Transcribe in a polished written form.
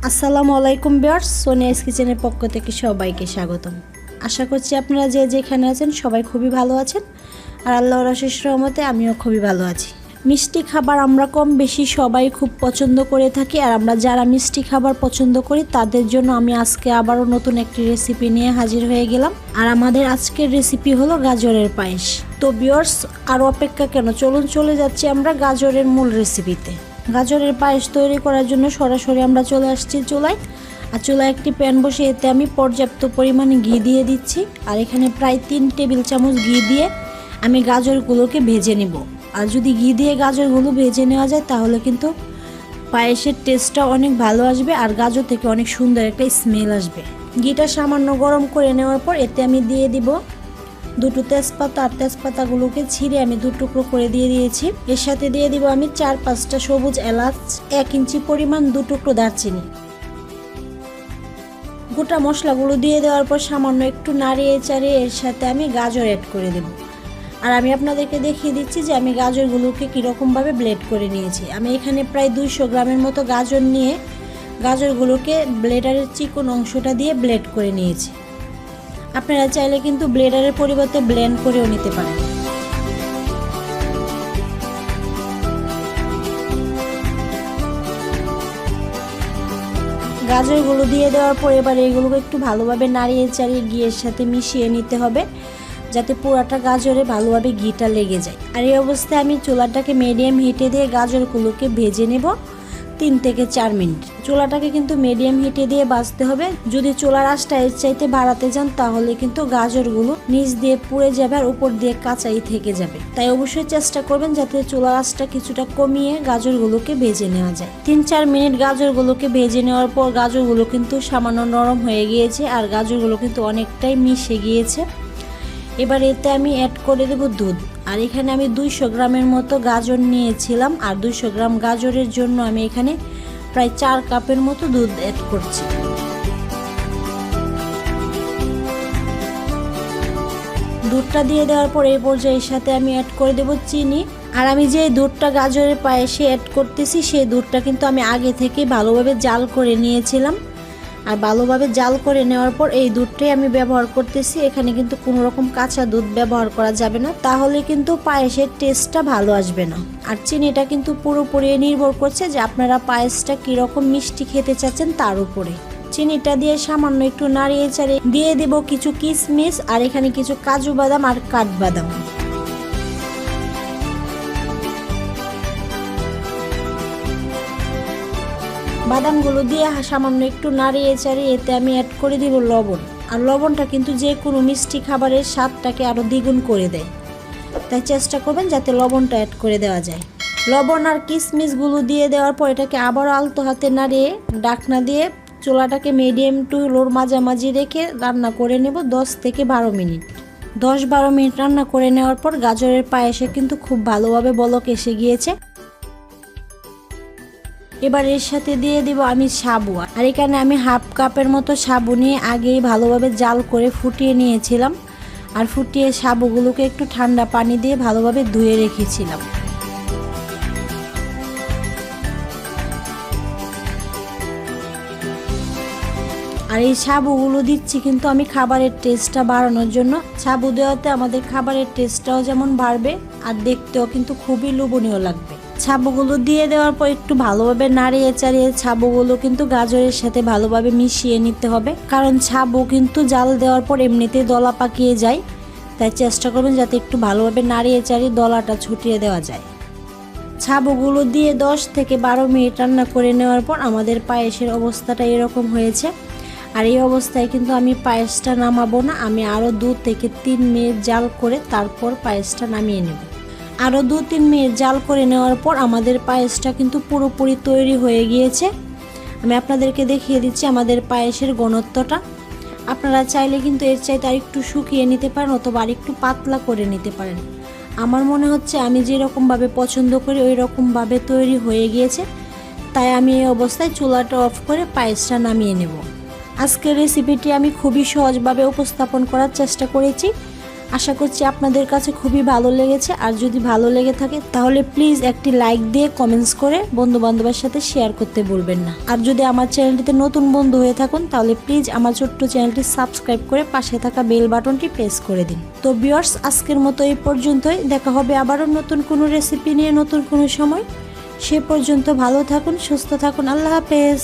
আসসালামু আলাইকুম ভিউয়ার্স, সোনিয়াস কিচেনের পক্ষ থেকে সবাইকে স্বাগতম। আশা করছি আপনারা যে যেখানে আছেন সবাই খুবই ভালো আছেন, আর আল্লাহর অশেষ রহমতে আমিও খুবই ভালো আছি। মিষ্টি খাবার আমরা কম বেশি সবাই খুব পছন্দ করে থাকি, আর আমরা যারা মিষ্টি খাবার পছন্দ করি তাদের জন্য আমি আজকে আবারও নতুন একটি রেসিপি নিয়ে হাজির হয়ে গেলাম। আর আমাদের আজকের রেসিপি হলো গাজরের পায়েস। তো ভিউয়ার্স, আর অপেক্ষা কেন, চলুন চলে যাচ্ছি আমরা গাজরের মূল রেসিপিতে। গাজরের পায়েস তৈরি করার জন্য সরাসরি আমরা চলে আসছি চুলায়। আর চুলায় একটি প্যান বসে এতে আমি পর্যাপ্ত পরিমাণে ঘি দিয়ে দিচ্ছি। আর এখানে প্রায় 3 টেবিল চামচ ঘি দিয়ে আমি গাজরগুলোকে ভেজে নিব। আর যদি ঘি দিয়ে গাজরগুলো ভেজে নেওয়া যায় তাহলে কিন্তু পায়েসের টেস্টটা অনেক ভালো আসবে, আর গাজর থেকে অনেক সুন্দর একটা স্মেল আসবে। ঘিটা সামান্য গরম করে নেওয়ার পর এতে আমি দিয়ে দিব 2টো তেজপাতা। আর তেজপাতাগুলোকে ছিঁড়ে আমি 2 টুকরো করে দিয়ে দিয়েছি। এর সাথে দিয়ে দিব আমি 4-5টা সবুজ এলাচ, 1 ইঞ্চি পরিমাণ 2 টুকরো দারচিনি। গোটা মশলাগুলো দিয়ে দেওয়ার পর সামান্য একটু নাড়িয়ে চাড়িয়ে এর সাথে আমি গাজর অ্যাড করে দেব। আর আমি আপনাদেরকে দেখিয়ে দিচ্ছি যে আমি গাজরগুলোকে কীরকমভাবে ব্লেড করে নিয়েছি। আমি এখানে প্রায় 200 গ্রামের মতো গাজর নিয়ে গাজরগুলোকে ব্লেডারের চিকন অংশটা দিয়ে ব্লেড করে নিয়েছি। আপনারা চাইলে কিন্তু ব্লেডারের পরিবর্তে ব্লেন্ড করেও নিতে পারেন। গাজরগুলো দিয়ে দেওয়ার পর এবার এগুলোকে একটু ভালোভাবে নাড়িয়ে চাড়িয়ে ঘিয়ের সাথে মিশিয়ে নিতে হবে, যাতে পুরাটা গাজরে ভালোভাবে ঘিটা লেগে যায়। আর এই অবস্থায় আমি চুলাটাকে মিডিয়াম হিটে দিয়ে গাজরগুলোকে ভেজে নেব 3 থেকে 4 মিনিট। চুলাটাকে কিন্তু মিডিয়াম হিটে দিয়ে ভাজতে হবে। যদি চুলার আঁচটা এর চাইতে বাড়াতে যান তাহলে কিন্তু গাজরগুলো নিচ দিয়ে পুড়ে যাবে আর উপর দিয়ে কাঁচাই থেকে যাবে। তাই অবশ্যই চেষ্টা করবেন যাতে চুলার আঁচটা কিছুটা কমিয়ে গাজরগুলোকে ভেজে নেওয়া যায়। 3-4 মিনিট গাজরগুলোকে ভেজে নেওয়ার পর গাজরগুলো কিন্তু সামান্য নরম হয়ে গিয়েছে, আর গাজরগুলো কিন্তু অনেকটাই মিশে গিয়েছে। এবার এতে আমি অ্যাড করে দেব দুধ। আর এখানে আমি 200 গ্রামের মতো গাজর নিয়েছিলাম, আর 200 গ্রাম গাজরের জন্য আমি এখানে প্রায় 4 কাপের মতো দুধ অ্যাড করছি। দুধটা দিয়ে দেওয়ার পর এই পর্যায়ের সাথে আমি অ্যাড করে দেব চিনি। আর আমি যে দুধটা গাজরের পায়েসে অ্যাড করতেছি সেই দুধটা কিন্তু আমি আগে থেকে ভালোভাবে জাল করে নিয়েছিলাম। আর ভালোভাবে জাল করে নেওয়ার পর এই দুধটাই আমি ব্যবহার করতেছি। এখানে কিন্তু কোনো রকম কাঁচা দুধ ব্যবহার করা যাবে না, তাহলে কিন্তু পায়েসের টেস্টটা ভালো আসবে না। আর চিনিটা কিন্তু পুরোপুরি নির্ভর করছে যে আপনারা পায়েসটা কীরকম মিষ্টি খেতে চাচ্ছেন তার উপরে। চিনিটা দিয়ে সামান্য একটু নাড়িয়ে চাড়িয়ে দিয়ে দেব কিছু কিশমিশ, আর এখানে কিছু কাজু বাদাম আর কাঠবাদাম। বাদামগুলো দিয়ে সামান্য একটু নাড়িয়ে চাড়িয়ে এতে আমি অ্যাড করে দিব লবণ। আর লবণটা কিন্তু যে কোনো মিষ্টি খাবারের স্বাদটাকে আরও দ্বিগুণ করে দেয়, তাই চেষ্টা করবেন যাতে লবণটা অ্যাড করে দেওয়া যায়। লবণ আর কিশমিশগুলো দিয়ে দেওয়ার পর এটাকে আবারও আলতো হাতে নাড়িয়ে ঢাকনা দিয়ে চুলাটাকে মিডিয়াম টু লোর মাঝামাঝি রেখে রান্না করে নেব 10 থেকে 12 মিনিট। 10-12 মিনিট রান্না করে নেওয়ার পর গাজরের পায়েসে কিন্তু খুব ভালোভাবে বলক এসে গিয়েছে। এবার এর সাথে দিয়ে দিব আমি সাবু। আর এখানে আমি 1/2 কাপের মতো সাবু নিয়ে আগেই ভালোভাবে জাল করে ফুটিয়ে নিয়েছিলাম। আর ফুটিয়ে সাবুগুলোকে একটু ঠান্ডা পানি দিয়ে ভালোভাবে ধুয়ে রেখেছিলাম। আর এই সাবুগুলো দিচ্ছি কিন্তু আমি খাবারের টেস্টটা বাড়ানোর জন্য। সাবু দেওয়াতে আমাদের খাবারের টেস্টটাও যেমন বাড়বে আর দেখতেও কিন্তু খুবই লোভনীয় লাগবে। ছাবুগুলো দিয়ে দেওয়ার পর একটু ভালোভাবে নাড়িয়ে চাড়িয়ে ছাবুগুলো কিন্তু গাজরের সাথে ভালোভাবে মিশিয়ে নিতে হবে, কারণ ছাবু কিন্তু জাল দেওয়ার পর এমনিতেই দলা পাকিয়ে যায়। তাই চেষ্টা করবেন যাতে একটু ভালোভাবে নাড়িয়ে চাড়িয়ে দলাটা ছুটিয়ে দেওয়া যায়। ছাবুগুলো দিয়ে 10 থেকে 12 মিনিট রান্না করে নেওয়ার পর আমাদের পায়েসের অবস্থাটা এরকম হয়েছে। আর এই অবস্থায় কিন্তু আমি পায়েসটা নামাবো না, আমি আরও 2 থেকে 3 মিনিট জাল করে তারপর পায়েসটা নামিয়ে নেব। আরও 2-3 মিনিট জাল করে নেওয়ার পর আমাদের পায়েসটা কিন্তু পুরোপুরি তৈরি হয়ে গিয়েছে। আমি আপনাদেরকে দেখিয়ে দিচ্ছি আমাদের পায়েসের ঘনত্বটা। আপনারা চাইলে কিন্তু এর চাইতে আর একটু শুকিয়ে নিতে পারেন অথবা আর একটু পাতলা করে নিতে পারেন। আমার মনে হচ্ছে আমি যেরকমভাবে পছন্দ করি ওই রকমভাবে তৈরি হয়ে গিয়েছে, তাই আমি এই অবস্থায় চুলাটা অফ করে পায়েসটা নামিয়ে নেব। আজকের রেসিপিটি আমি খুবই সহজভাবে উপস্থাপন করার চেষ্টা করেছি। আশা করছি আপনাদের কাছে খুবই ভালো লেগেছে। আর যদি ভালো লেগে থাকে তাহলে প্লিজ একটি লাইক দিয়ে কমেন্টস করে বন্ধু বান্ধবের সাথে শেয়ার করতে ভুলবেন না। আর যদি আমার চ্যানেলটিতে নতুন বন্ধু হয়ে থাকুন তাহলে প্লিজ আমার ছোট্ট চ্যানেলটি সাবস্ক্রাইব করে পাশে থাকা বেল বাটনটি প্রেস করে দিন। তো ভিউয়ার্স, আজকের মতো এই পর্যন্তই। দেখা হবে আবারও নতুন কোনো রেসিপি নিয়ে নতুন কোনো সময়। সে পর্যন্ত ভালো থাকুন, সুস্থ থাকুন। আল্লাহ হাফেজ।